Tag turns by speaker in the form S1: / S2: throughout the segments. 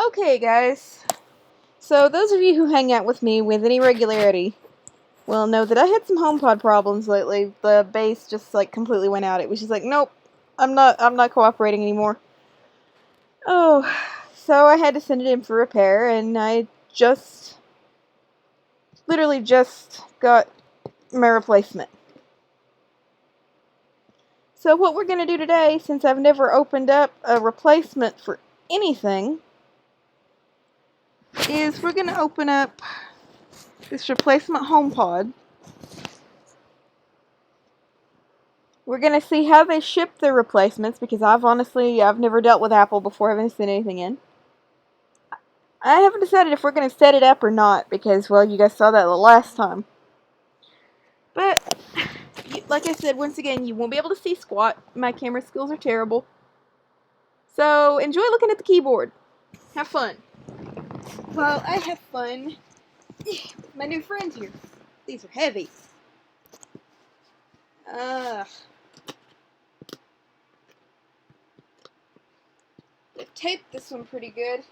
S1: Okay, guys. So, those of you who hang out with me with any regularity will know that I had some HomePod problems lately. The base just like completely went out. It was just like, nope, I'm not cooperating anymore. Oh, so I had to send it in for repair, and I literally just got my replacement. So what we're gonna do today, since I've never opened up a replacement for anything, is we're gonna open up this replacement HomePod. We're gonna see how they ship their replacements, because I've never dealt with Apple before. I haven't sent anything in. I haven't decided if we're gonna set it up or not, because, well, you guys saw that the last time. But, like I said, once again, you won't be able to see squat. My camera skills are terrible. So, enjoy looking at the keyboard. Have fun. Well, I have fun. My new friends here. These are heavy. They've taped this one pretty good.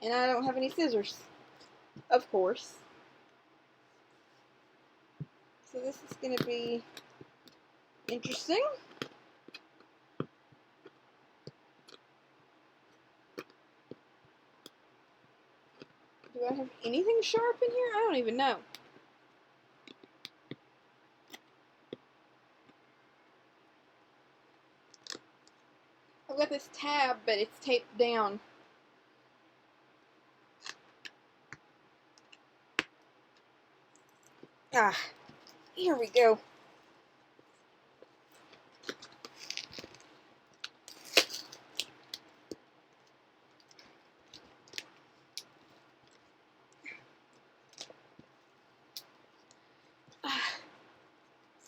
S1: And I don't have any scissors. Of course. So this is going to be interesting. Do I have anything sharp in here? I don't even know. I've got this tab, but it's taped down. Here we go.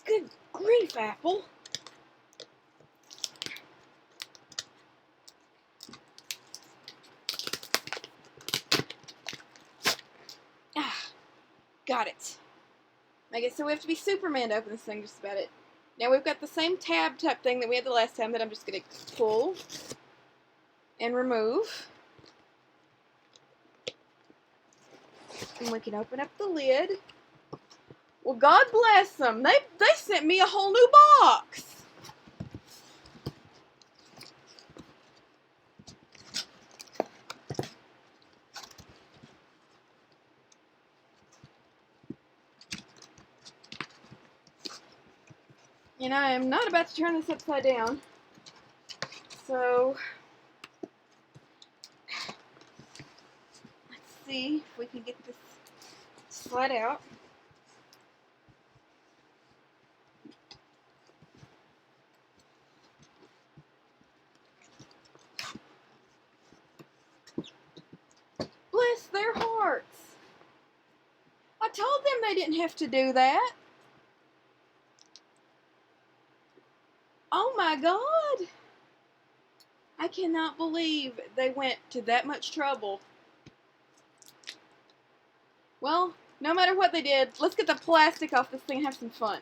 S1: Good grief, Apple. Got it. I guess so we have to be Superman to open this thing, just about it. Now we've got the same tab type thing that we had the last time that I'm just going to pull and remove. And we can open up the lid. Well, God bless them. They sent me a whole new box. And I am not about to turn this upside down. So, let's see if we can get this slide out. Bless their hearts. I told them they didn't have to do that. Oh my God. I cannot believe they went to that much trouble. Well, no matter what they did, let's get the plastic off this thing and have some fun.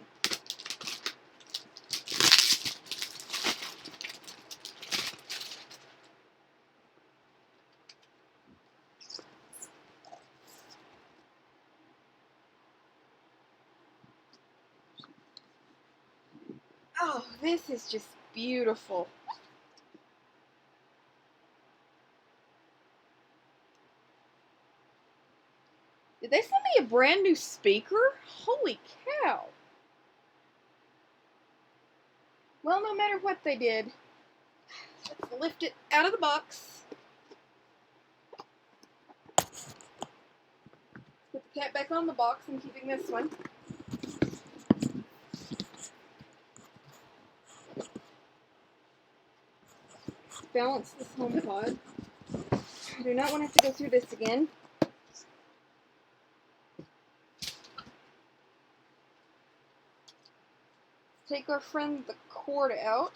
S1: Oh, this is just beautiful. Did they send me a brand new speaker? Holy cow. Well, no matter what they did, let's lift it out of the box. Put the cap back on the box. I'm keeping this one. Balance this HomePod. I do not want to have to go through this again. Take our friend the cord out.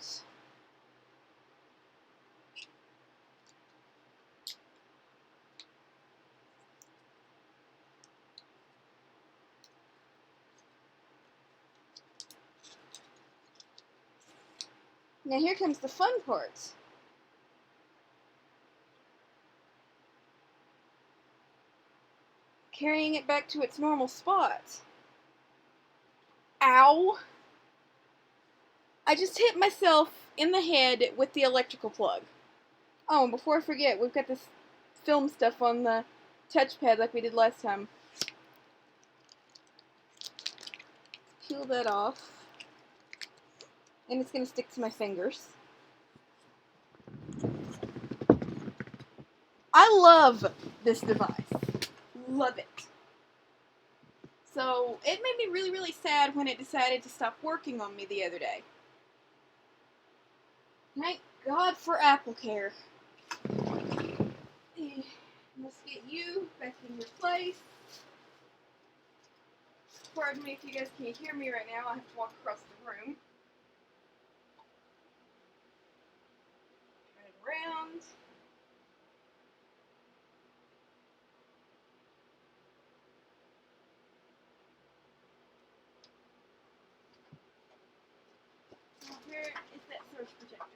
S1: Now here comes the fun part. carrying it back to its normal spot. Ow! I just hit myself in the head with the electrical plug. Oh, and before I forget, we've got this film stuff on the touchpad like we did last time. Peel that off. And it's going to stick to my fingers. I love this device. Love it. So, it made me really, really sad when it decided to stop working on me the other day. Thank God for AppleCare. Let's get you back in your place. Pardon me if you guys can't hear me right now. I have to walk across the room. Turn it around. Now where is that surge protector?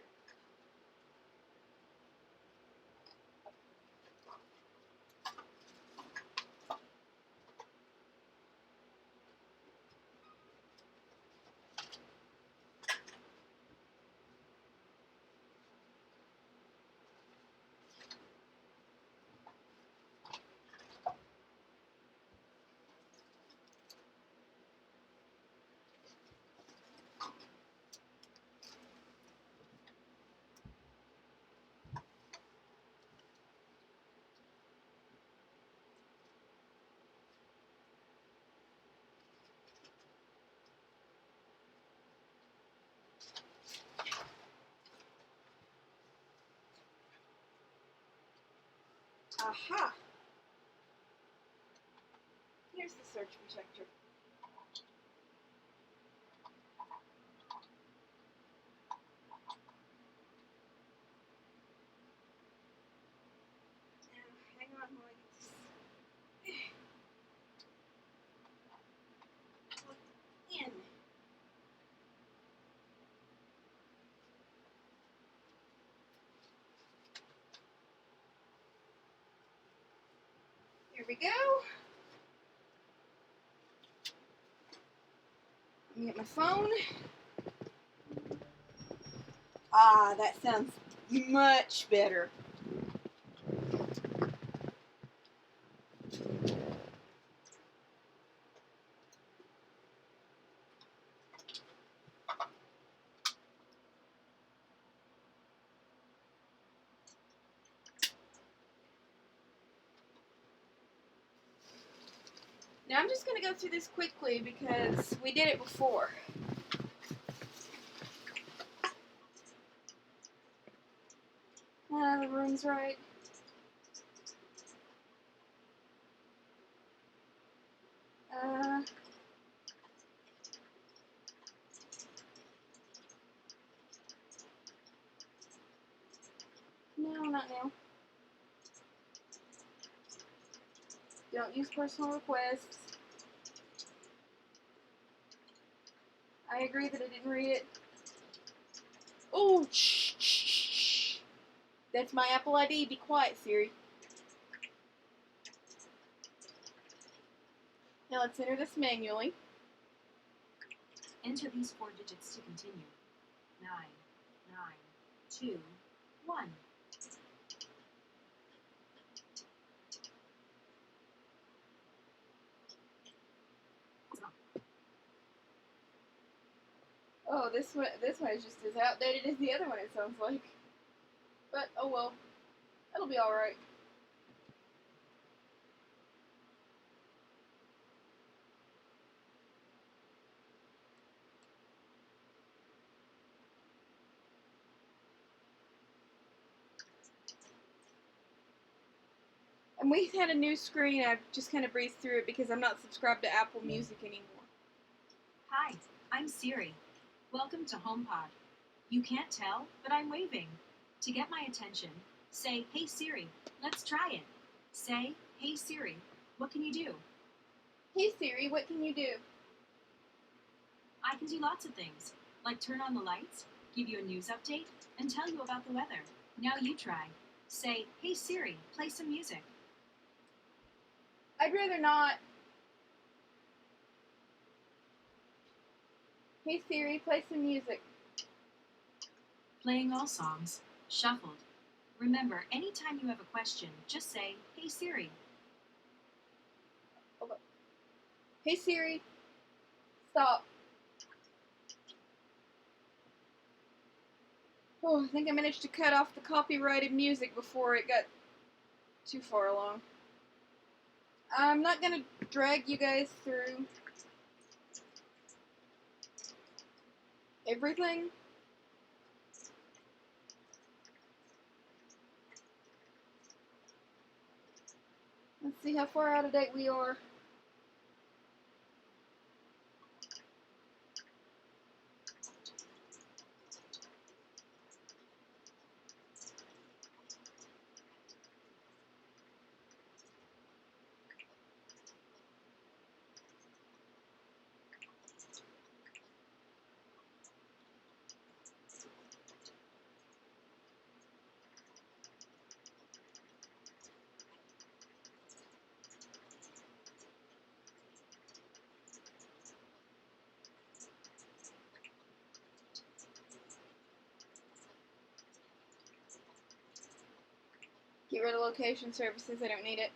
S1: Aha! Here's the surge protector. Now, hang on while I get this plugged in. Here we go. Let me get my phone. Ah, that sounds much better. Now I'm just going to go through this quickly because we did it before. The room's right. No, not now. Don't use personal requests. I agree that I didn't read it. Oh, shh, shh, shh. That's my Apple ID. Be quiet, Siri. Now let's enter this manually.
S2: Enter these 4 digits to continue. 9, 9, 2, 1.
S1: Oh, this one is just as outdated as the other one, it sounds like. But, oh well. It'll be alright. And we had a new screen. I've just kind of breezed through it because I'm not subscribed to Apple Music anymore.
S2: Hi, I'm Siri. Welcome to HomePod. You can't tell, but I'm waving. To get my attention, say, "Hey Siri, let's try it." Say, "Hey Siri, what can you do?"
S1: Hey Siri, what can you do?
S2: I can do lots of things, like turn on the lights, give you a news update, and tell you about the weather. Now you try. Say, "Hey Siri, play some music."
S1: I'd rather not. Hey Siri, play some music.
S2: Playing all songs. Shuffled. Remember, anytime you have a question, just say, "Hey Siri."
S1: Hold up. Hey Siri, stop. Oh, I think I managed to cut off the copyrighted music before it got too far along. I'm not gonna drag you guys through everything. Let's see how far out of date we are. Get rid of location services, I don't need it.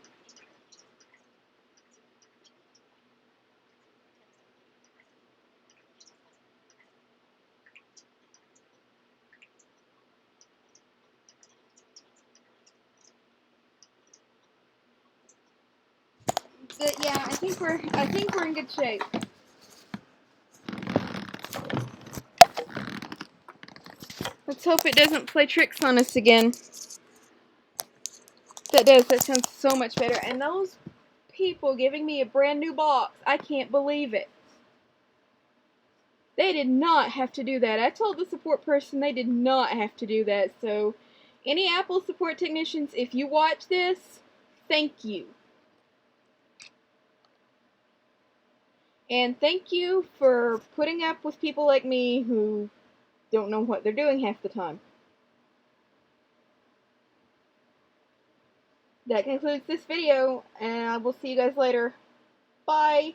S1: But yeah, I think we're in good shape. Let's hope it doesn't play tricks on us again. That does, that sounds so much better. And those people giving me a brand new box, I can't believe it. They did not have to do that. I told the support person they did not have to do that. So, any Apple support technicians, if you watch this, thank you. And thank you for putting up with people like me who don't know what they're doing half the time. That concludes this video, and I will see you guys later. Bye!